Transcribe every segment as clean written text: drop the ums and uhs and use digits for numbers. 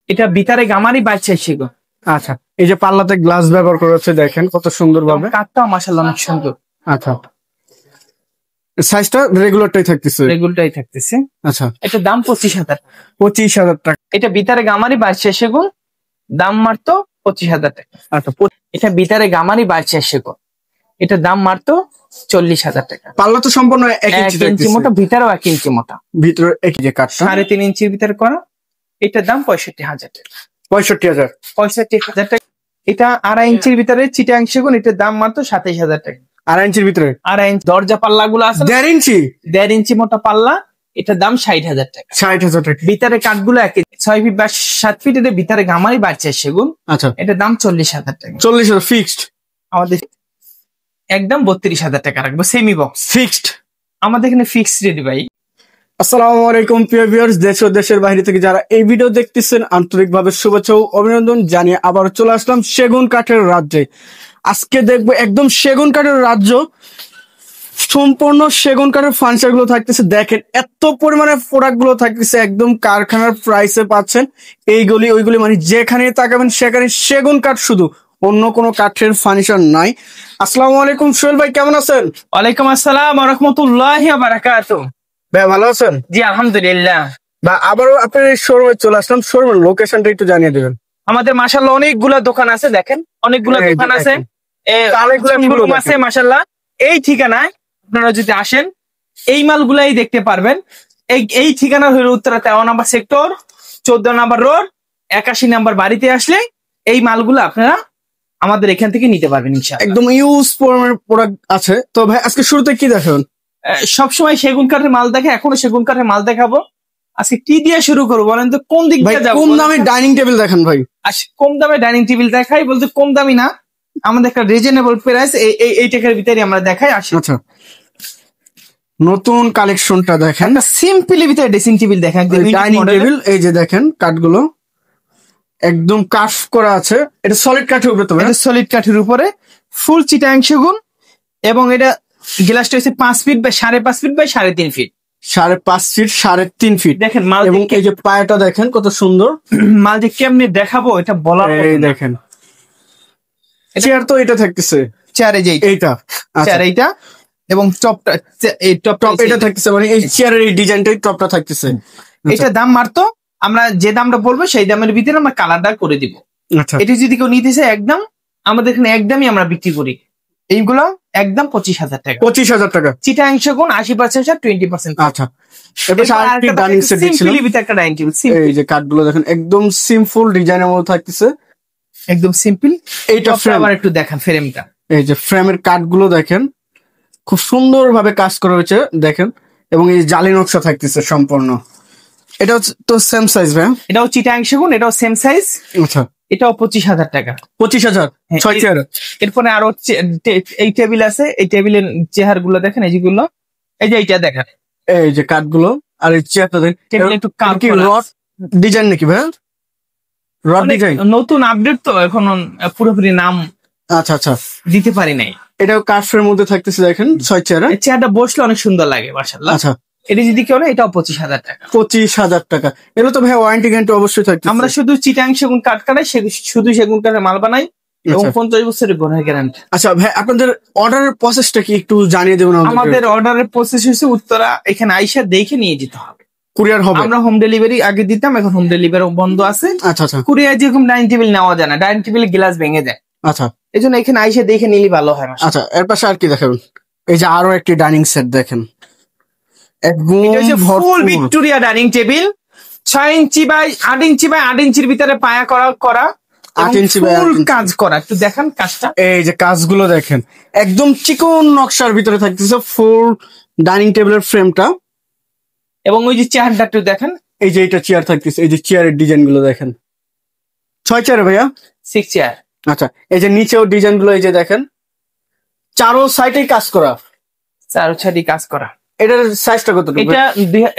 এটা ভিতরে গামারি বাচ্চা সেগুন। আচ্ছা, এই যে পাল্লাতে গ্লাস ব্যবহার করেছে দেখেন কত সুন্দর ভাবে, কাঠটা মাশাআল্লাহ অনেক সুন্দর। আচ্ছা, সাইজটা রেগুলারটাই থাকতেছে? রেগুলারটাই থাকতেছে। আচ্ছা, এটা দাম 25,000। 25,000 টাকা। এটা ভিতরে গামারি বাচ্চা সেগুন, দাম মাত্র 25,000 টাকা। আচ্ছা, এটা ভিতরে গামারি বাচ্চা সেগুন, এটা দাম মাত্র 40,000 টাকা। পাল্লা তো সম্পূর্ণ 1 ইঞ্চি মোটা, ভিতরেও 1 ইঞ্চি মোটা, ভিতরে একই যে কাঠটা 3.5 ইঞ্চির ভিতরে করা। এটার দাম 65,000 টাকা। 65,000? 65,000 টাকা। এটা 2.5 ইঞ্চির ভিতরে চিটাং সেগুন, এটার দাম মাত্র 27,000 টাকা। 2.5 ইঞ্চির ভিতরে? 2.5 ইঞ্চি দরজা পাল্লা গুলো আছে 1.5 ইঞ্চি? 1.5 ইঞ্চি মোটা পাল্লা, এটার দাম 60,000 টাকা। 60,000 টাকা। ভিতরে কাঠগুলো 6 ফিট বা 7 ফিট, এর ভিতরে গামারি বাচ্চা সেগুন। আচ্ছা, এটার দাম 40,000 টাকা। 40,000 ফিক্সড? আমাদের একদম 32,000 টাকা রাখবো, সেমি বক্স ফিক্সড আমাদের এখানে ফিক্সড রেট ভাই। আসসালামু আলাইকুম প্রিয় ভিউয়ার্স, দেশ ও দেশের বাইরে থেকে যারা এই ভিডিও দেখতেছেন আন্তরিকভাবে শুভেচ্ছা ও অভিনন্দন জানিয়ে আবার চলে আসলাম সেগুন কাঠের রাজ্যে। আজকে দেখবো একদম সেগুন কাঠের রাজ্য, সম্পূর্ণ সেগুন কাঠের ফার্নিচার গুলো থাকতেছে। দেখেন এত পরিমাণে প্রোডাক্ট গুলো থাকতেছে, একদম কারখানার প্রাইসে পাচ্ছেন। এইগুলি ওইগুলি মানে যেখানে তাকাবেন সেখানে সেগুন কাঠ, শুধু অন্য কোনো কাঠের ফার্নিচার নাই। আসসালামু আলাইকুম সোহেল ভাই, কেমন আছেন? ওয়ালাইকুম আসসালাম ওয়া রাহমাতুল্লাহি ওয়া বারাকাতুহু। ভাই ভালো আছেন? জি আলহামদুলিল্লাহ। বা আবারও আপনার এই শোরুমে চলে আসলাম, শোরুমের লোকেশনটা একটু জানিয়ে দেবেন। আমাদের মাশাআল্লাহ অনেকগুলা দোকান আছে, দেখেন অনেকগুলা দোকান আছে, শোরুম আছে মাশাআল্লাহ। এই ঠিকানায় আপনারা যদি আসেন এই মালগুলাই দেখতে পারবেন। এই ঠিকানা হলো উত্তরা 13 নম্বর সেক্টর, 14 নম্বর রোড, 81 নম্বর বাড়িতে আসলে এই মালগুলো আপনারা আমাদের এখান থেকে নিতে পারবেন ইনশাআল্লাহ। একদম ইউজ পরিমাণের প্রোডাক্ট আছে। তো ভাই আজকে শুরুতে কি দেখাবেন? সবসময় সেগুন কাঠের মাল দেখে, এখনো সেগুন কাঠের মাল দেখাবো। আজকে কি দিয়ে শুরু করবো বলেন তো, কোন দিক দিয়ে যাবো? কম দামে ডাইনিং টেবিল দেখান ভাই। কম দামে ডাইনিং টেবিল দেখাই বলতে কম দামি না, আমাদের একটা রিজনেবল প্রাইস এই টাকার ভিতরে আমরা দেখাই আসি। আচ্ছা, নতুন কালেকশনটা দেখেন, সিম্পলি ভিতরে ড্রেসিং টেবিল দেখেন, ডাইনিং টেবিল। এই যে দেখেন কাঠগুলো একদম কার্ভ করা আছে। এটা সলিড কাঠের উপরে? তো এটা সলিড কাঠের উপরে ফুল চিটাং সেগুন, এবং এটা গ্লাসটা হচ্ছে 5 feet by 5.5 feet by 3.5 feet. 5.5 feet 3.5 feet দেখেন মাল, এবং এই যে পায়াটা দেখেন কত সুন্দর। মাল যে কেমনে দেখাবো এটা বলার মতো এই না। দেখেন চেয়ার তো এটা থাকতেছে, চেয়ারে যে এইটা চেয়ার এইটা, এবং টপটা এই টপ এটা থাকতেছে, মানে এই চেয়ারের এই ডিজাইনটাই টপটা থাকতেছে। এটা দাম মারতো, আমরা যে দামটা বলবো সেই দামের ভিতরে আমরা কালারটা করে দিব। আচ্ছা, এটা যদি কেউ নিতে চায় একদম আমাদের এখানে একদমই আমরা বিক্রি করি। এইগুলো একদম 25,000 টাকা। 25,000 টাকা। চিটাং সেগুন 80% 20%। আচ্ছা, একটা ডাইনিং সেট দেখছিলাম, একটা ডাইনিং টেবিল। এই যে কাঠগুলো দেখেন একদম সিম্পল ডিজাইনের মধ্যে থাকতেছে, একদম সিম্পল। এইটা ফ্রেম আবার একটু দেখেন ফ্রেমটা, এই যে ফ্রেমের কাঠগুলো দেখেন খুব সুন্দর ভাবে কাজ করা হয়েছে দেখেন, এবং এই জালি নকশা থাকতেছে সম্পূর্ণ। এটা তো সেম সাইজ ভাই? এটাও চিটাং সেগুন, এটাও সেম সাইজ। আচ্ছা, এটাও 25,000 টাকা। 25,000? 6 চেয়ার। এরপরে আরো এই টেবিল আছে, এই টেবিলের চেহার গুলো দেখেন, এই যেগুলো, এই যে এইটা দেখেন, এই যে কাঠগুলো আর এই চেয়ারটা দেখেন একটু রড ডিজাইন নাকি ভাই? রড ডিজাইন নতুন আপডেট তো, এখন পুরোপুরি নাম আচ্ছা আচ্ছা দিতে পারি নাই। এটাও কাঠের মধ্যে থাকতেছে দেখেন 6 চেয়ার। চেয়ারটা বসলে অনেক সুন্দর লাগে মাশাআল্লাহ। আচ্ছা, এটা যদি কেউ না, এটাও 25,000 টাকা। 25,000 টাকা। এগুলো তো ভাই ওয়ারেন্টি গ্যারান্টি অবশ্যই থাকবে। আমরা শুধু চিটাং সেগুন কাঠ কাটাই, শুধু সেগুন কাঠের মাল বানাই, এবং 50 বছরের গোড়ার গ্যারান্টি। আচ্ছা ভাই, আপনাদের অর্ডারের প্রসেসটা কি একটু জানিয়ে দেবেন? আমাদের অর্ডারের প্রসেস হচ্ছে উত্তরা এখানে আইসা দেখে নিয়ে যেতে হবে, কুরিয়ার হবে। আমরা হোম ডেলিভারি আগে দিতাম, এখন হোম ডেলিভারি বন্ধ আছে। আচ্ছা আচ্ছা, কুরিয়ার যেরকম ডাইনিং টেবিল নেওয়া যায় না, ডাইনিং টেবিলের গ্লাস ভেঙে যায়। আচ্ছা, এই জন্য এখানে আইসা দেখে নিলে ভালো হয়। আচ্ছা, এর পাশে আর কি দেখাবেন? এই যে আরো একটি ডাইনিং সেট দেখেন, একদম full Victoria dining table, 6 inch by 8 inch by 8 ইঞ্চির ভিতরে পায়া করা 8 ইঞ্চি বাই 8 ফুল ইঞ্চি কাজ করা। একটু দেখেন কাজটা, এই যে কাজগুলো দেখেন একদম চিকন নকশার ভিতরে থাকতেছে ফুল ডাইনিং টেবিলের ফ্রেমটা, এবং ওই যে চেয়ারটা একটু দেখেন, এই যে এটা চেয়ার থাকতেছে, এই যে চেয়ারের ডিজাইন গুলো দেখেন। 6 চেয়ার ভাইয়া? 6 চেয়ার। আচ্ছা, এই যে নিচেও ডিজাইন গুলো এই যে দেখেন, চারো সাইডেই কাজ করা, চারো সাইডে কাজ করা। এটার সাইজটা কত?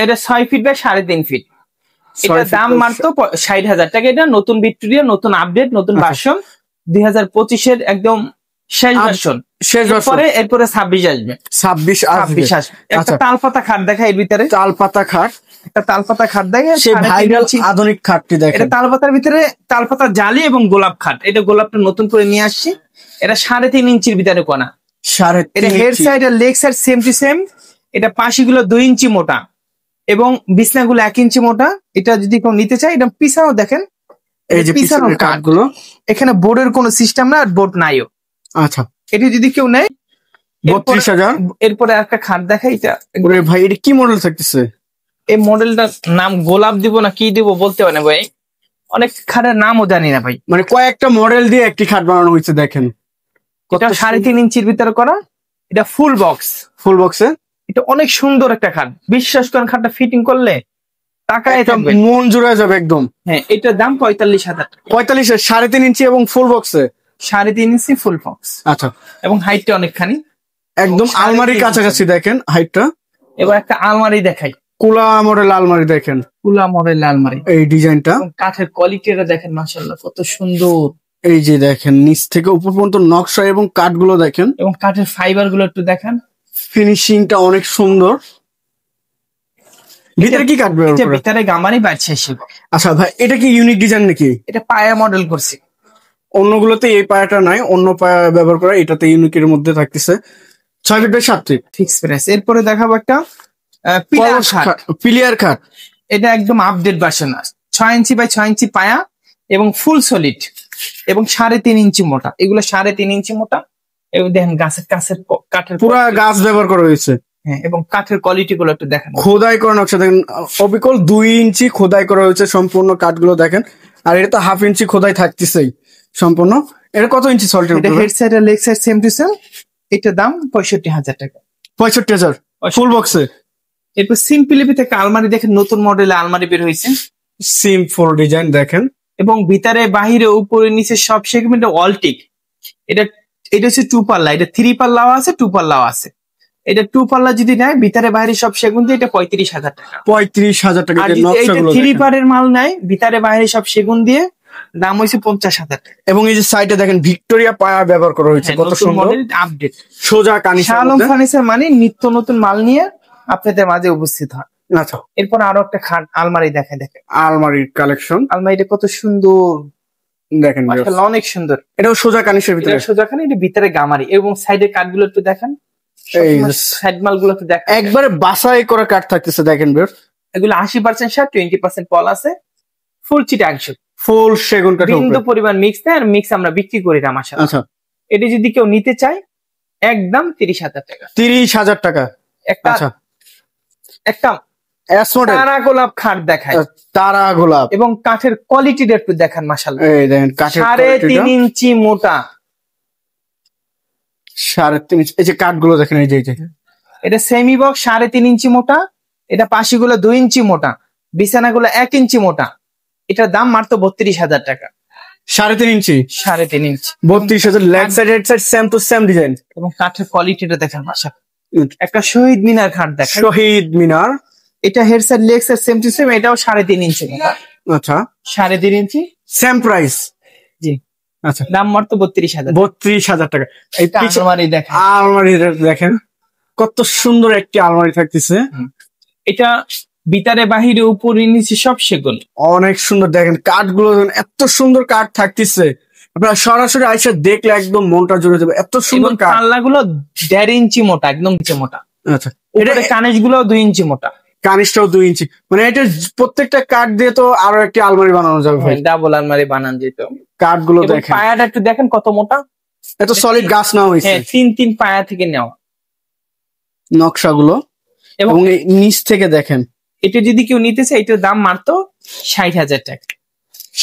এটা 6 ফিট বাই 3.5 ফিট। এটা দাম মাত্র 60,000 টাকা। এটা নতুন ভিক্টোরিয়া, নতুন আপডেট, নতুন ভার্সন, 2025-এর একদম শেষ ভার্সন। এরপরে 26 আসবে। 26 আসবে। একটা তালপাতা খাট দেখা এর ভিতরে, তালপাতা খাট একটা তালপাতা খাট দেখে সেই ভাইরাল আধুনিক খাটটি দেখেন। এটা তালপাতার ভিতরে তালপাতা জালি এবং গোলাপ খাট। এটা গোলাপটা নতুন করে নিয়ে আসছি। এটা 3.5 ইঞ্চির ভিতরে কোনা। এটা হেড সাইড আর leg side same to same. এটা পাশিগুলো 2 ইঞ্চি মোটা এবং বিছনাগুলো 1 ইঞ্চি মোটা। এটা যদি কেউ নিতে চায়, এটা পিছাও দেখেন, এই যে পিছনের কাঠগুলো, এখানে বোর্ডের কোনো সিস্টেম না, আর বোর্ড নাইও। আচ্ছা, এটি যদি কেউ নেয় 32,000। এরপরে একটা খাট দেখাই। এটা ভাই এটা কি মডেল থাকতেছে? এই মডেলটার নাম গোলাপ দিব না কি দিব বলতে পারে না ভাই, অনেক খাটের নামও জানি না ভাই। মানে কয়েকটা মডেল দিয়ে একটি খাট বানানো হয়েছে দেখেন। এটা 3.5 ইঞ্চির ভিতরে করা। এটা ফুল বক্স। ফুল বক্সে এটা অনেক সুন্দর একটা খাট। বিশ্বাস করেন, খাটটা ফিটিং করলে টাকায় থাকবে, মন জুড়ে যাবে একদম। হ্যাঁ, এটার দাম 45,000 টাকা। 45 3.5 ইঞ্চি এবং ফুল বক্সে 3.5 ইঞ্চি ফুল বক্স। আচ্ছা, এবং হাইটটা অনেকখানি, একদম আলমারির কাছাকাছি দেখেন হাইটটা। এবার একটা আলমারি দেখাই। কুলা মডেল আলমারি দেখেন, কুলা মডেল আলমারি। এই ডিজাইনটা, কাঠের কোয়ালিটিটা দেখেন মাশাআল্লাহ কত সুন্দর। এই যে দেখেন নিচ থেকে উপর পর্যন্ত নকশা এবং কাঠগুলো দেখেন, এবং কাঠের ফাইবার গুলো একটু দেখেন, ফিনিশিংটা অনেক সুন্দর। ভিতরে কি কাঠ ব্যবহার করা? ভিতরে গামারি বাড়ছে সেগুলো। আচ্ছা ভাই, এটা কি ইউনিক ডিজাইন নাকি? এটা পায়া মডেল করছি। অন্যগুলোতে এই পায়াটা নাই, অন্য পায়া ব্যবহার করা, এটাতে ইউনিকের মধ্যে থাকতেছে। 6 feet by 7 feet fix price. এরপরে দেখাবো একটা পিলিয়ার খাট। এটা একদম update version. 6 inch by 6 inch পায়া এবং ফুল সলিড এবং 3.5 ইঞ্চি মোটা। এগুলো 3.5 ইঞ্চি মোটা। এবং দেখেন কাঠের পুরা গাছ ব্যবহার করা হয়েছে। হ্যাঁ, এবং কাঠের কোয়ালিটি গুলো একটু দেখেন। খোদাই করা নকশা দেখেন, অবিকল 2 ইঞ্চি খোদাই করা হয়েছে সম্পূর্ণ কাঠগুলো দেখেন। আর এটা তো 1/2 ইঞ্চি খোদাই থাকতেছেই সম্পূর্ণ। এটা কত ইঞ্চি সল্ট? এটা হেড সাইড আর leg side same to same. এটার দাম 65,000 টাকা। 65,000 ফুল বক্সে। এরপর সিম্পলি থেকে আলমারি দেখেন, নতুন মডেলে আলমারি বের হয়েছে। সিম্পল ডিজাইন দেখেন, এবং ভিতরে বাহিরে উপরে নিচে সব সেগমেন্টে ওয়ালটিক। এটা হচ্ছে 2 পাল্লা। এটা 3 পাল্লাও আছে, 2 পাল্লাও আছে। এটা 2 পাল্লা যদি নেয় ভিতরে বাইরে সব সেগুন দিয়ে, এটা 35,000 টাকা। 35,000 টাকা। আর যদি এটা 3 পারের মাল নেয় ভিতরে বাইরে সব সেগুন দিয়ে, দাম হইছে 50,000 টাকা। এবং এই যে সাইডে দেখেন ভিক্টোরিয়া পায়া ব্যবহার করা হয়েছে, কত সুন্দর আপডেট। সোজা কানিশা। আলম ফার্নিচার মানে নিত্য নতুন মাল নিয়ে আপনাদের মাঝে উপস্থিত হয়। আচ্ছা, এরপর আরো একটা খাট আলমারি দেখেন। আলমারির কালেকশন। আলমারিটা কত সুন্দর দেখেন, অনেক সুন্দর। এটাও সোজা কানিশের ভিতরে, সোজা কানি। এটা ভিতরে গামারি এবং সাইডের কাঠগুলো একটু দেখেন। সাইড মাল গুলো একটু দেখেন, একবারে বাছাই করা কাঠ থাকতেছে দেখেন। এগুলো 80% সার, 20% পল আছে। ফুল চিটাংশ, ফুল সেগুন কাঠ, বিন্দু পরিমাণ মিক্স দেয়। আর মিক্স আমরা বিক্রি করি না মাশাআল্লাহ। আচ্ছা, এটি যদি কেউ নিতে চায় একদম 30,000 টাকা। 30,000 টাকা। একটা একটা এস মডেল তারা গোলাপ খাট দেখায়। তারা গোলাপ এবং কাঠের কোয়ালিটিটা একটু দেখেন মাশাআল্লাহ। এই দেখেন কাঠের 3.5 ইঞ্চি মোটা। 3.5 ইঞ্চি। এই যে কাঠগুলো দেখেন, এই যে এটা সেমি বক্স 3.5 ইঞ্চি মোটা। এটা পাশিগুলো 2 ইঞ্চি মোটা, বিছানাগুলো 1 ইঞ্চি মোটা। এটার দাম মাত্র 32,000 টাকা। 3.5 ইঞ্চি। 3.5 ইঞ্চি 32,000। Leg side head side same to same design. এবং কাঠের কোয়ালিটিটা দেখেন মাশাআল্লাহ। একটা শহীদ মিনার খাট দেখেন। শহীদ মিনার। এটা head side leg side same to same. এটাও 3.5 ইঞ্চি মোটা। আচ্ছা, 3.5 ইঞ্চি সেম প্রাইস। জি, আচ্ছা, দাম মাত্র 32,000। 32,000 টাকা। এই আলমারি দেখেন, আলমারি দেখেন কত সুন্দর একটি আলমারি থাকতেছে। এটা ভিতরে বাহিরে উপরে নিচে সব সেগুন। অনেক সুন্দর দেখেন কাঠগুলো, এত সুন্দর কাঠ থাকতেছে। আপনারা সরাসরি আইসা দেখলে একদম মনটা জুড়ে যাবে, এত সুন্দর কাঠ। পাল্লাগুলো 1.5 ইঞ্চি মোটা, একদম নিচে মোটা। আচ্ছা, এটা কানিশ গুলো 2 ইঞ্চি মোটা। কানিশটাও 2 ইঞ্চি। মানে এটা প্রত্যেকটা কাঠ দিয়ে তো আরো একটি আলমারি বানানো যাবে ভাই। ডাবল আলমারি বানান যেত। কাঠগুলো দেখেন, পায়াটা একটু দেখেন কত মোটা। এত সলিড গাছ নেওয়া হয়েছে। 3 পায়া থেকে নেওয়া নকশাগুলো। এবং নিচ থেকে দেখেন। এটা যদি কেউ নিতে চায় এটার দাম মাত্র 60,000 টাকা।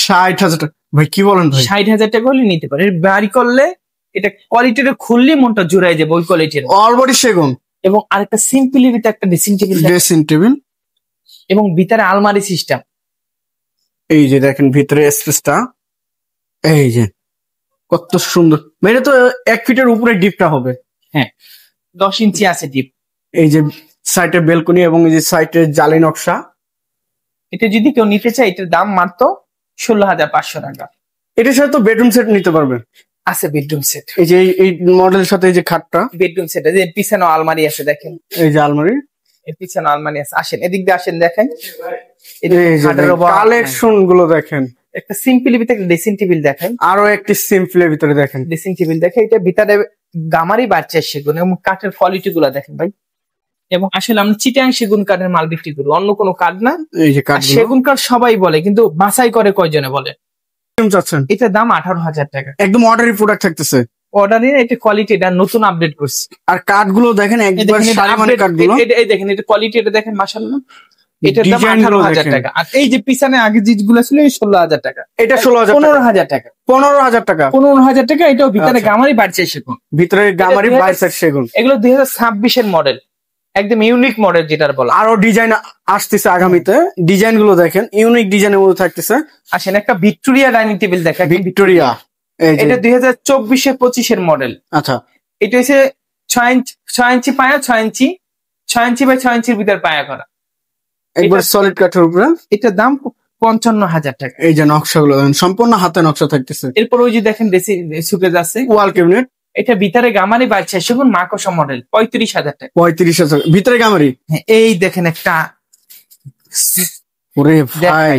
60,000 টাকা ভাই, কি বলেন ভাই? 60,000 টাকা হলে নিতে পারে। বাড়ি করলে এটা কোয়ালিটিটা খুললে মনটা জুড়াই যাবে ওই কোয়ালিটির। অলবডি সেগুন। এবং আরেকটা সিম্পলি ভিতরে একটা ড্রেসিং টেবিল এবং ভিতরে আলমারি সিস্টেম। এই যে দেখেন ভিতরে স্পেসটা, এই যে কত সুন্দর। মানে তো 1 ফিটের উপরে ডিপটা হবে। হ্যাঁ, 10 ইঞ্চি আছে ডিপ। এই যে সাইডে বেলকনি এবং এই যে সাইডে জালি নকশা। এটা যদি কেউ নিতে চায় এটার দাম মাত্র 16,500 টাকা। এটার সাথে তো বেডরুম সেট নিতে পারবেন। আছে বেডরুম সেট। এই যে এই মডেলের সাথে এই যে খাটটা, বেডরুম সেট। এই যে পিছনে আলমারি আছে দেখেন, এই যে আলমারি। এর পিছনে আলমারি আছে। আসেন এদিক দিয়ে আসেন, দেখেন কালেকশন গুলো দেখেন। একটা সিম্পলের ভিতরে একটা ড্রেসিং টেবিল দেখেন, আরো একটি সিম্পলের ভিতরে দেখেন ড্রেসিং টেবিল দেখেন। এটা ভিতরে গামারি বাড়ছে সেগুন এবং কাঠের কোয়ালিটি গুলা দেখেন ভাই। এবং আসলে আমরা চিটাং সেগুন কাঠের মাল বিক্রি করি, অন্য কোনো কাঠ না। এই যে কাঠ, সেগুন কাঠ সবাই বলে, কিন্তু বাছাই করে কয়জনে বলে। চাচ্ছেন এটার দাম 18,000 টাকা। একদম অর্ডারি প্রোডাক্ট থাকতেছে। অর্ডারে এটা কোয়ালিটি, এটা নতুন আপডেট করছে। আর কাঠগুলো দেখেন একবার সারিমানের কাঠগুলো। এই দেখেন এটা কোয়ালিটি, এটা দেখেন মাশাআল্লাহ। এটার দাম ডিজাইন গুলো 18,000 টাকা। আর এই যে পিছনে আগে যেগুলো ছিল 16,000 টাকা, এটা 16,000 15,000 টাকা, 15,000 টাকা, 15,000 টাকা। এটাও ভিতরে গামারি বাড়ছে সেগুন, ভিতরে গামারি বাইসার সেগুন। এগুলো 2026 এর মডেল, একদম ইউনিক মডেল যেটার বলা। আরো ডিজাইন আসতেছে আগামীতে, ডিজাইন গুলো দেখেন ইউনিক ডিজাইনের মধ্যে থাকতেছে। আসেন একটা ভিক্টোরিয়া ডাইনিং টেবিল দেখেন, ভিক্টোরিয়া। এটা 2024-25 এর মডেল। আচ্ছা, এটা হচ্ছে 6 ইঞ্চি পায়া, 6 ইঞ্চি বাই 6 ইঞ্চির ভিতরে পায়া করা, একবার সলিড কাঠের উপরে। এটার দাম 55,000 টাকা। এই যে নকশাগুলো দেখেন, সম্পূর্ণ হাতে নকশা থাকতেছে। এরপর ওই যে দেখেন ড্রেসিং সুকেজ আছে, ওয়াল ক্যাবিনেট। এটা ভিতরে গামারি বাড়ছে সেগুন মাকসা মডেল, 35,000 টাকা। 35,000 ভিতরে গামারি। এই দেখেন একটা, ওরে ভাই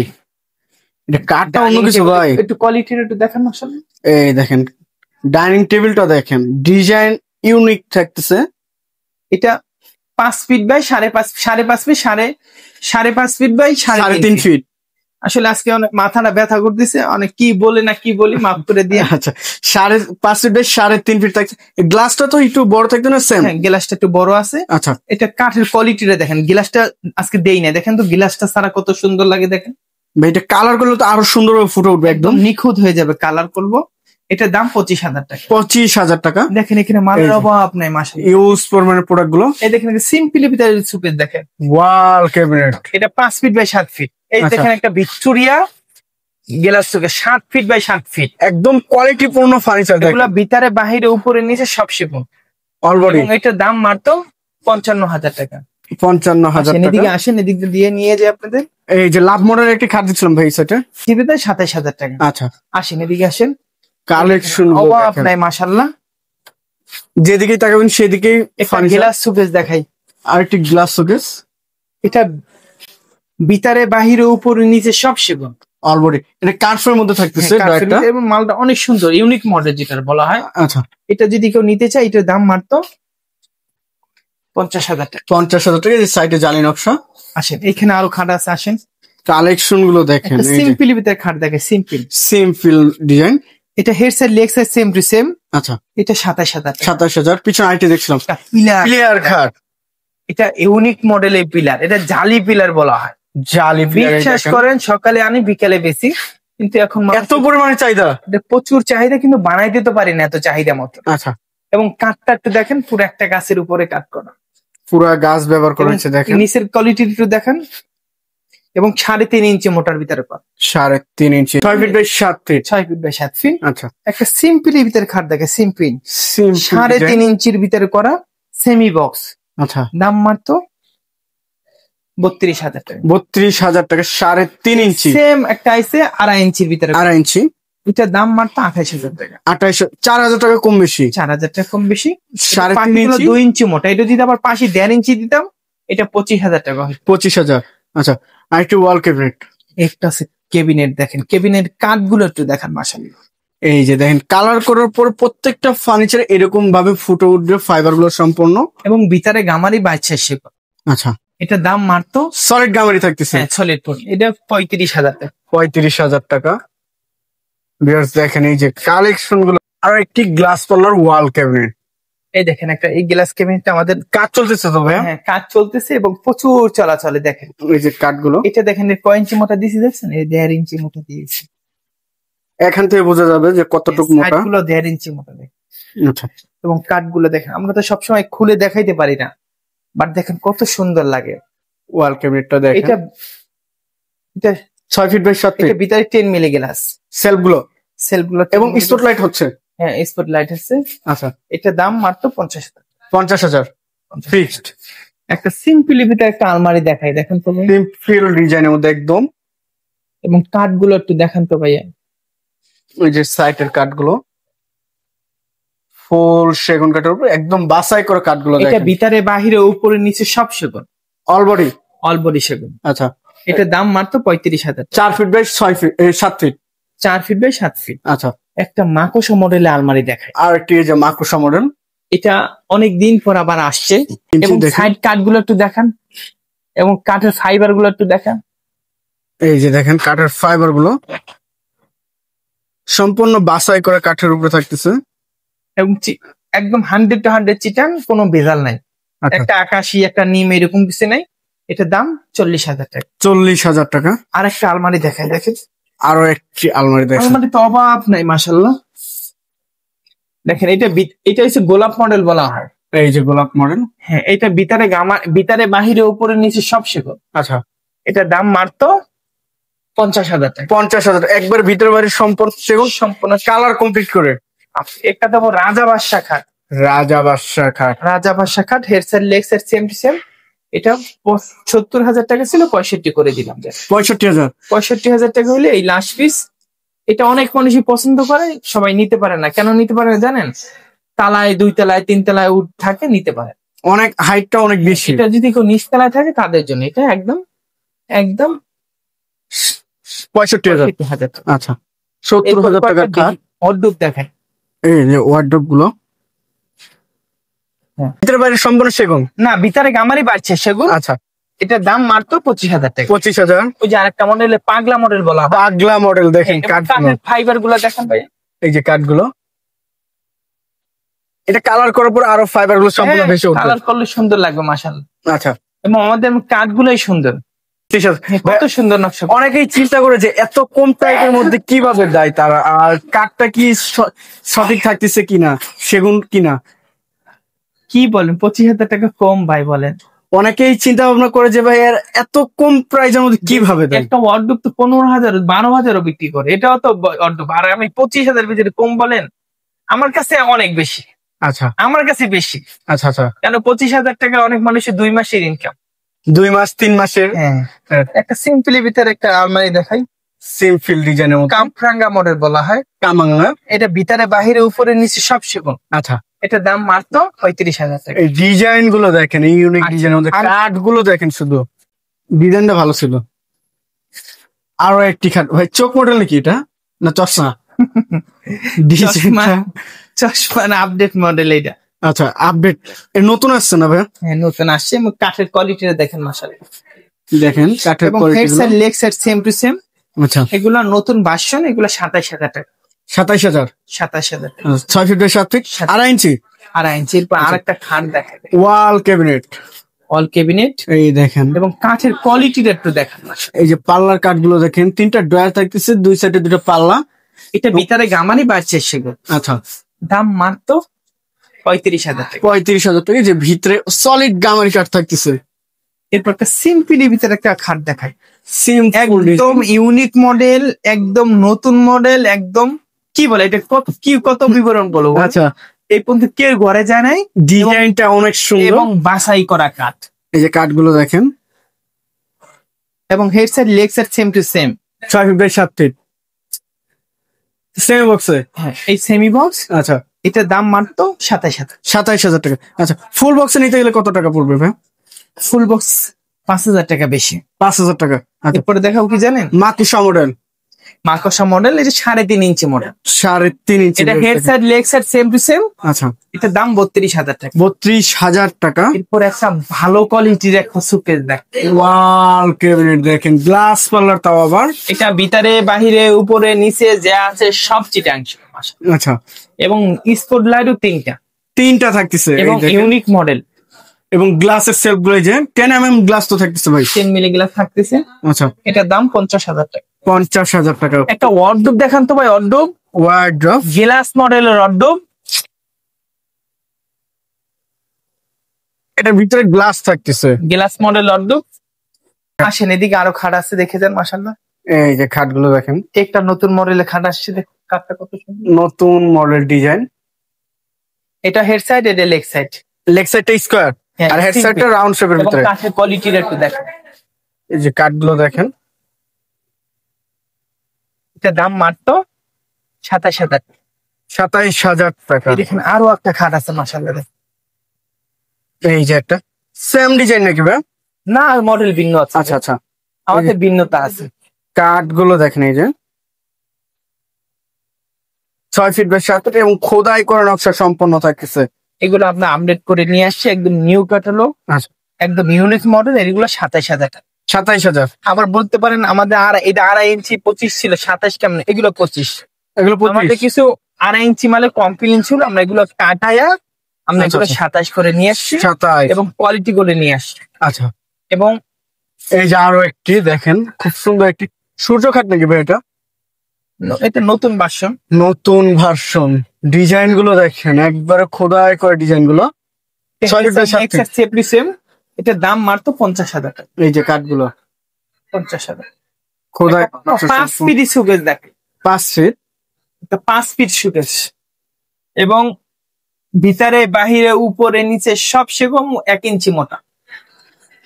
এটা কাঠটা অন্য কিছু ভাই। একটু কোয়ালিটির একটু দেখেন আসলে। এই দেখেন ডাইনিং টেবিলটা দেখেন, ডিজাইন ইউনিক থাকতেছে। এটা 5 feet by 5.5 feet, 5.5 feet by 3.5 feet. আসলে আজকে অনেক মাথাটা ব্যথা করতেছে, অনেক কি বলে না কি বলি, মাফ করে দিয়ে। আচ্ছা, 5.5 ফিট বাই 3.5 ফিট থাকছে। গ্লাসটা তো একটু বড় থাকতো না? সেম, হ্যাঁ গ্লাসটা একটু বড় আছে। আচ্ছা, এটা কাঠের কোয়ালিটিটা দেখেন, গ্লাসটা আজকে দেই না, দেখেন তো গ্লাসটা ছাড়া কত সুন্দর লাগে দেখেন ভাই। এটা কালার করলে তো আরো সুন্দরভাবে ফুটে উঠবে, একদম নিখুঁত হয়ে যাবে কালার করবো। এটার দাম 25,000 টাকা। 25,000 টাকা। দেখেন এখানে মালের অভাব নাই মাশাআল্লাহ, ইউজ পরিমাণের প্রোডাক্ট গুলো। এই দেখেন সিম্পলি ভিতরে সুপেস দেখেন, ওয়াল ক্যাবিনেট। এটা 5 ফিট বাই 7 ফিট। এই দেখেন একটা Victoria glass showcase 7 feet by 7 feet, একদম কোয়ালিটি পূর্ণ ফার্নিচার দেখেন। এগুলা ভিতরে বাহিরে উপরে নিচে সব সেগুন অলরেডি। এবং এটার দাম মাত্র 55,000 টাকা। 55,000 টাকা। এদিকে আসেন, এদিক দিয়ে নিয়ে যাই আপনাদের। এই যে লাভ মডেলের একটি খাট দিচ্ছিলাম ভাই, সেটা টিভিতে 27,000 টাকা। আচ্ছা, আসেন এদিকে আসেন, কালেকশন অভাব নাই মাশাআল্লাহ। যেদিকে তাকাবেন সেদিকেই গ্লাস সুকেস দেখাই, আরেকটি গ্লাস শোকেস। এটা ভিতরে বাহিরে উপরে নিচে সব সেগুন অলরেডি এটা কাঠের মধ্যে থাকতেছে একটা। এবং মালটা অনেক সুন্দর ইউনিক মডেল যেটা বলা হয়। আচ্ছা, এটা যদি কেউ নিতে চায় এটার দাম মাত্র 50,000 টাকা। 50,000 টাকা। এই সাইডে জালি নকশা। আসেন এখানে আরো খাট আছে, আসেন কালেকশন গুলো দেখেন। সিম্পল ভিতরে খাট দেখে, সিম্পল ডিজাইন। এটা head side leg side same to same. আচ্ছা, এটা 27,000 টাকা। 27,000। পিছনে আইটি দেখছিলাম পিলার খাট। এটা ইউনিক মডেলের পিলার, এটা জালি পিলার বলা হয়। জালি বিশ্বাস করেন সকালে আনি বিকেলে বেশি, কিন্তু এখন এত পরিমাণে চাহিদা, প্রচুর চাহিদা, কিন্তু বানাইতে তো পারি না এত চাহিদা মতো। আচ্ছা, এবং কাঠটা একটু দেখেন, পুরো একটা গাছের উপরে কাঠ করা, পুরো গাছ ব্যবহার করেছে দেখেন। নিচের কোয়ালিটি একটু দেখেন, এবং 3.5 ইঞ্চি মোটার ভিতরে পান। 3.5 inch, 6 feet by 7 feet. 6 feet by 7 feet. আচ্ছা, একটা সিম্পলি ভিতরে খাট দেখে, সিম্পল 3.5 ইঞ্চির ভিতরে করা সেমি বক্স। আচ্ছা, দাম মাত্র 32,000 টাকা। 32,000 টাকা। 3.5 ইঞ্চি সেম একটা আইছে 2.5 ইঞ্চির ভিতরে, 2.5 ইঞ্চি। এটার দাম মাত্র 28,000 টাকা। 4,000 টাকা কম বেশি। 4,000 টাকা কম বেশি। 3.5 ইঞ্চি, 2 ইঞ্চি মোটা। এটা যদি আবার পাশে 1.5 ইঞ্চি দিতাম, এটা 25,000 টাকা হয়। 25,000। আচ্ছা, আরেকটি ওয়াল ক্যাবিনেট। একটা আছে ক্যাবিনেট দেখেন, ক্যাবিনেট কাঠগুলো একটু দেখেন মাশাআল্লাহ। এই যে দেখেন কালার করার পর প্রত্যেকটা ফার্নিচার এরকম ভাবে ফুটে উঠবে, ফাইবার গুলো সম্পূর্ণ, এবং ভিতরে গামারি বাইছে সেগুন। আচ্ছা, এটা দাম মাত্র সলিড গামারি থাকতেছে। সলিড পড়ি, এটা 35,000 টাকা। 35,000 টাকা। ভিউয়ার্স দেখেন এই যে কালেকশন গুলো। আর একটি গ্লাস পাল্লার ওয়াল ক্যাবিনেট। এই দেখেন একটা এই গ্লাস ক্যাবিনেটটা আমাদের কাজ চলতেছে তো ভাইয়া? হ্যাঁ কাজ চলতেছে এবং প্রচুর চলাচলে দেখেন। এই যে কাঠগুলো, এটা দেখেন কয় ইঞ্চি মোটা দিয়েছি দেখছেন, এই 1.5 ইঞ্চি মোটা দিয়েছি। এখান থেকে বোঝা যাবে যে কতটুকু মোটা। কাঠগুলো 1.5 ইঞ্চি মোটা দেখেন। আচ্ছা, এবং কাঠগুলো দেখেন, আমরা তো সবসময় খুলে দেখাইতে পারি না, বাট দেখেন কত সুন্দর লাগে। ওয়াল ক্যাবিনেটটা দেখেন। এটা এটা 6 ফিট বাই 7 এটা ফিট। ভিতরে 10 মিলি গ্লাস। সেলফ গুলো এবং 10 স্পট লাইট হচ্ছে। হ্যাঁ স্পট লাইট আছে। আচ্ছা, এটা দাম মাত্র 50,000। 50,000 ফিক্সড। একটা সিম্পলি ভিতরে একটা আলমারি দেখাই, দেখেন তো ভাই। সিম্পল ডিজাইনের মধ্যে একদম। এবং কাঠগুলো একটু দেখেন তো ভাইয়া, ওই যে সাইটের কাঠগুলো ফুল সেগুন কাঠের উপর একদম বাছাই করে কাঠগুলো এটা দেখেন। ভিতরে বাহিরে উপরে নিচে সব সেগুন। All body. অল বডি সেগুন। আচ্ছা, এটার দাম মাত্র 35,000। 4 feet by 6 feet 7 feet. 4 feet by 7 feet. আচ্ছা, একটা মাকোসা মডেলের আলমারি দেখায়। আর একটি এই যে মাকোসা মডেল, এটা অনেক দিন পর আবার আসছে। এবং সাইড কাট গুলো একটু দেখান, এবং কাঠের ফাইবার গুলো একটু দেখান। এই যে দেখেন কাঠের ফাইবার গুলো সম্পূর্ণ বাছাই করা কাঠের উপরে থাকতেছে, এবং একদম 100 to 100 চিটান, কোনো ভেজাল নাই। একটা আকাশি একটা নিম এরকম কিছু নাই। এটার দাম 40,000 টাকা। 40,000 টাকা। আর একটা আলমারি দেখায়, দেখেন আরো একটি আলমারি দেখেন, আলমারি তো অভাব নাই মাশাআল্লাহ। দেখেন এটা হচ্ছে গোলাপ মডেল বলা হয়। এই যে গোলাপ মডেল। হ্যাঁ, এটা ভিতরে বাহিরে উপরে নিচে সব সেগুন। আচ্ছা, এটার দাম মাত্র 50,000 টাকা। 50,000 একবার ভিতরে বাড়ির সম্পূর্ণ সেগুন, সম্পূর্ণ কালার কমপ্লিট করে। একটা দেবো রাজা বাদশা খাট। রাজা বাদশা খাট। রাজা বাদশা খাট, head side leg side same to same. এটা 70,000 টাকা ছিল, 65 করে দিলাম। 65,000। 65,000 টাকা হলে এই লাস্ট পিস। এটা অনেক মানুষই পছন্দ করে, সবাই নিতে পারে না। কেন নিতে পারে না জানেন? তালায়, 2 তলায়, 3 তলায় উঠ থাকে, নিতে পারে। অনেক হাইটটা অনেক বেশি। এটা যদি কেউ নিচ তলায় থাকে তাদের জন্য এটা একদম 65,000। আচ্ছা, 70,000 টাকা খাট। ওয়ার্ডরোব দেখায়। এই যে ওয়ার্ডরোব গুলো ভিতরে বাইরে সম্পূর্ণ সেগুন না, ভিতরে গামারি বাড়ছে সেগুন। আচ্ছা, এটার দাম মাত্র 25,000 টাকা। 25,000। ওই যে আরেকটা মডেলে পাগলা মডেল বলা হয়। পাগলা মডেল দেখেন কাঠগুলো, ফাইবার গুলো দেখেন ভাই। এই যে কাঠগুলো, এটা কালার করার পর আরো ফাইবার গুলো সম্পূর্ণ ভেসে উঠবে। কালার করলে সুন্দর লাগবে মাশাআল্লাহ। আচ্ছা, এবং আমাদের কাঠগুলোই সুন্দর। কত সুন্দর নকশা। অনেকেই চিন্তা করে যে এত কম প্রাইসের মধ্যে কিভাবে দেয় তারা, আর কাঠটা কি সঠিক থাকতেছে কিনা, সেগুন কিনা। কি বলেন, 25,000 টাকা কম ভাই বলেন। অনেকেই চিন্তা ভাবনা করে যে ভাই এত কম প্রাইসের মধ্যে কিভাবে দেয়। একটা ওয়ার্ডরোব তো 15,000 12,000 বিক্রি করে, এটাও তো ওয়ার্ডরোব। আর আমি 25,000 ভিতরে কম বলেন, আমার কাছে অনেক বেশি। আচ্ছা, আমার কাছে বেশি। আচ্ছা আচ্ছা, কেন 25,000 টাকা অনেক মানুষের 2 মাসের ইনকাম। 2 মাস 3 মাসের। একটা সিম্পলি ভিতরে একটা আলমারি দেখাই, সিম্পল ডিজাইনের মধ্যে, কামরাঙ্গা মডেল বলা হয়। কামাঙ্গা। এটা ভিতরে বাহিরে উপরে নিচে সব সেগুন। আচ্ছা, এটার দাম মাত্র 35,000 টাকা। এই ডিজাইন গুলো দেখেন, এই ইউনিক ডিজাইনের মধ্যে কাঠ গুলো দেখেন, শুধু ডিজাইনটা ভালো ছিল। আরো একটি খাট ভাই, চোখ মডেল নাকি এটা, না চশমা? চশমা না, আপডেট মডেল এটা। আচ্ছা, আপডেট নতুন আসছে না ভাই? হ্যাঁ, নতুন আসছে। কাঠের কোয়ালিটিটা দেখেন মাশাআল্লাহ। দেখেন কাঠের quality, leg side same to same. আচ্ছা, এগুলা নতুন ভার্সন, এগুলা 27,000 টাকা। 27,000। 27,000 টাকা। 6 ফিট বাই 7 ফিট, 2.5 ইঞ্চি। 2.5 ইঞ্চির পর আরেকটা খাট দেখায়, ওয়াল ক্যাবিনেট। All cabinet. এই দেখেন, এবং কাঠের কোয়ালিটিটা একটু দেখেন। এই যে পাল্লার কাঠগুলো দেখেন, 3টা ড্রয়ার থাকতেছে, 2 সাইডে 2টা পাল্লা। এটা ভিতরে গামানি বাড়ছে সেগুলো। আচ্ছা, দাম মাত্র 35,000 টাকা। 35,000 টাকা, যে ভিতরে সলিড গামারি কাঠ থাকতেছে। এরপর একটা সিম্পলি ভিতরে একটা খাট দেখায়, সিম্পল, একদম ইউনিক মডেল, একদম নতুন মডেল, একদম কি বলে এটা, কত বিবরণ বলবো। আচ্ছা, এই পর্যন্ত কেউ ঘরে যায় নাই। ডিজাইনটা অনেক সুন্দর এবং বাছাই করা কাঠ। এই যে কাঠগুলো দেখেন, এবং head side leg side same to same. 6 feet by 7 feet semi বক্সে। হ্যাঁ, এই সেমি বক্স। আচ্ছা, এটার দাম মাত্র 27,000। 27,000 টাকা। আচ্ছা, ফুল বক্সে নিতে গেলে কত টাকা পড়বে ভাই? ফুল বক্স 5,000 টাকা বেশি। 5,000 টাকা। আচ্ছা, এরপরে দেখাও কি জানেন, মাকুসা মডেল। মাকড়সা মডেল, এটা 3.5 ইঞ্চি মডেল। 3.5 ইঞ্চি। এটা head side leg side same to same. আচ্ছা, এটার দাম 32,000 টাকা। 32,000 টাকা। এরপর একটা ভালো কোয়ালিটির একটা সুকেস দেখ, ওয়াল ক্যাবিনেট দেখেন, গ্লাস পাল্লার, তাও আবার এটা ভিতরে বাহিরে উপরে নিচে যা আছে সব চিটাংশ। আচ্ছা, এবং স্পট লাইটও 3টা থাকতেছে, এবং ইউনিক মডেল। এবং গ্লাসের সেলফ গুলো যে 10 mm গ্লাস তো থাকতেছে ভাই, 10 মিলি গ্লাস থাকতেছে। আচ্ছা, এটার দাম 50,000 টাকা। 50,000 টাকা। একটা ওয়ার্ডরোব দেখান তো ভাই, ওয়ার্ডরোব। ওয়ার্ডরোব, গ্লাস মডেলের ওয়ার্ডরোব। এটার ভিতরে গ্লাস থাকতেছে, গ্লাস মডেল ওয়ার্ডরোব। আসেন এদিকে, আরো খাট আছে, দেখে যান মাশাআল্লাহ। এই যে খাটগুলো দেখেন, একটা নতুন মডেলের খাট আসছে, দেখুন খাটটা কত সুন্দর, নতুন মডেল ডিজাইন। এটা হেড সাইড, এটা লেগ সাইড। লেগ সাইডটা স্কয়ার আর হেড সাইডটা রাউন্ড শেপের ভিতরে। কাঠের কোয়ালিটিটা একটু দেখেন, এই যে কাঠগুলো দেখেন। এটা দাম মাত্র 27,000। 27,000 টাকা। দেখেন আরো একটা খাট আছে মাশাআল্লাহ। এই যে একটা সেম ডিজাইন নাকি ভাই? না, মডেল ভিন্ন আছে। আচ্ছা আচ্ছা, আমাদের ভিন্নতা আছে। কাঠ গুলো দেখেন এই যে 6 ফিট বাই 7 ফিট এবং খোদাই করা নকশা সম্পন্ন থাকতেছে। এগুলো আপনার আপডেট করে নিয়ে আসছে, একদম নিউ ক্যাটালগ, আচ্ছা একদম ইউনিক মডেল। এগুলো 27,000 টাকা। 27,000। আবার বলতে পারেন আমাদের এটা 2.5 ইঞ্চি 25 ছিল, 27 কেমন, এগুলো 25। এগুলো আমাদের কিছু 2.5 ইঞ্চি মালের কমপ্লেন ছিল, আমরা এগুলো কাটায়া আমরা আচ্ছা, এগুলো আচ্ছা। 27 করে নিয়ে আসছি 27। এবং কোয়ালিটি করে নিয়ে আসছি। আচ্ছা, এবং এই যে আরো একটি দেখেন, খুব সুন্দর একটি সূর্য খাট নাকি ভাই এটা? এটা নতুন ভার্সন। নতুন ভার্সন। ডিজাইন গুলো দেখেন, একবারে খোদাই করে ডিজাইন গুলো। 6 ফিট বাই 7 ফিট। এটার দাম মাত্র 50,000 টাকা। এই যে কাঠ গুলো 50,000 খোদাই 5 ফিট সুকেস দেখেন, 5 ফিট। 5 ফিট সুকেস এবং ভিতরে বাহিরে উপরে নিচে সব সেরকম 1 ইঞ্চি মোটা।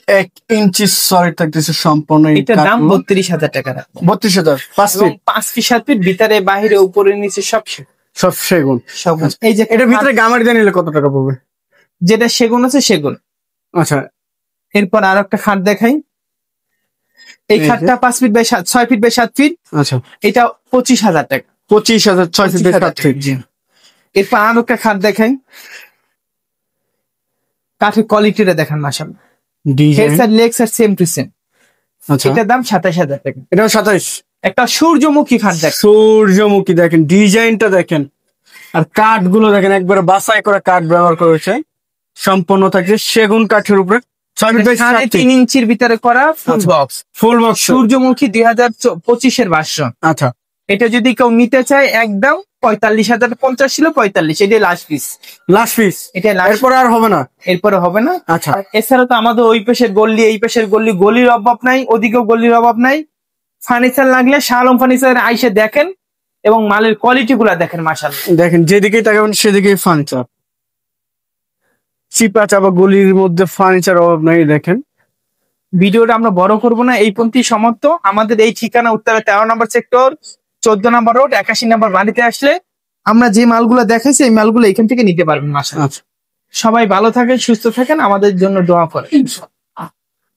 1 ইঞ্চি সলিড থাকতেছে সম্পূর্ণ। এটার দাম 32,000 টাকা। 32,000। 5 ফিট। 5 ফিট 7 ফিট ভিতরে বাহিরে উপরে নিচে সব সব সেগুন। এই যে এটার ভিতরে গামারি দিয়ে নিলে কত টাকা পড়বে? যেটা সেগুন আছে সেগুন। আচ্ছা, এরপর আর একটা খাট দেখাই। এই খাটটা 5 feet by 6 feet by 7 feet. আচ্ছা, এটা 25,000 টাকা। 25,000 6 ফিট বাই 7 ফিট। এরপর আর একটা খাট দেখাই। কাঠের কোয়ালিটিটা দেখেন মাশাআল্লাহ, design leg side same to same. আচ্ছা, এটার দাম 27,000 টাকা। এটা 27। একটা সূর্যমুখী খাট দেখেন, সূর্যমুখী দেখেন, ডিজাইনটা দেখেন, আর কাঠ গুলো দেখেন, একবারে বাছাই করা কাঠ ব্যবহার করেছে। সম্পূর্ণ থাকছে সেগুন কাঠের উপরে। 6 ফিট বাই 7 ফিট। 3 ইঞ্চির ভিতরে করা ফুল বক্স। ফুল বক্স সূর্যমুখী 2025 এর ভার্সন। আচ্ছা, এটা যদি কেউ নিতে চায় একদম 45,050 ছিল, 45, এটাই লাস্ট পিস। Last piece. এটা এরপরে আর হবে না। এরপরে হবে না। আচ্ছা, এছাড়া তো আমাদের ওই পাশের গল্লি এই পাশের গল্লি, গলির অভাব নাই, ওদিকেও গলির অভাব নাই। ফার্নিচার লাগলে শাহ আলম ফার্নিচার আইসে দেখেন এবং মালের কোয়ালিটি গুলা দেখেন মাশাআল্লাহ। দেখেন যেদিকেই তাকাবেন সেদিকেই ফার্নিচার। চিপা চাপা গলির মধ্যে ফার্নিচার অভাব নাই। দেখেন ভিডিওটা আমরা বড় করব না, এই পর্যন্তই সমাপ্ত। আমাদের এই ঠিকানা উত্তরা 13 নম্বর সেক্টর, 14 নম্বর রোড, 81 নম্বর বাড়িতে আসলে আমরা যে মালগুলো দেখাইছি এই মালগুলো এখান থেকে নিতে পারবেন মাশাআল্লাহ। আচ্ছা, সবাই ভালো থাকেন, সুস্থ থাকেন, আমাদের জন্য দোয়া করেন।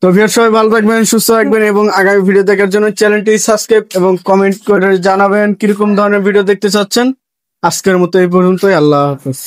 তো ভিউয়ার্স সবাই ভালো থাকবেন, সুস্থ থাকবেন এবং আগামী ভিডিও দেখার জন্য চ্যানেলটি সাবস্ক্রাইব এবং কমেন্ট করে জানাবেন কিরকম ধরনের ভিডিও দেখতে চাচ্ছেন। আজকের মতো এই পর্যন্তই। আল্লাহ হাফেজ।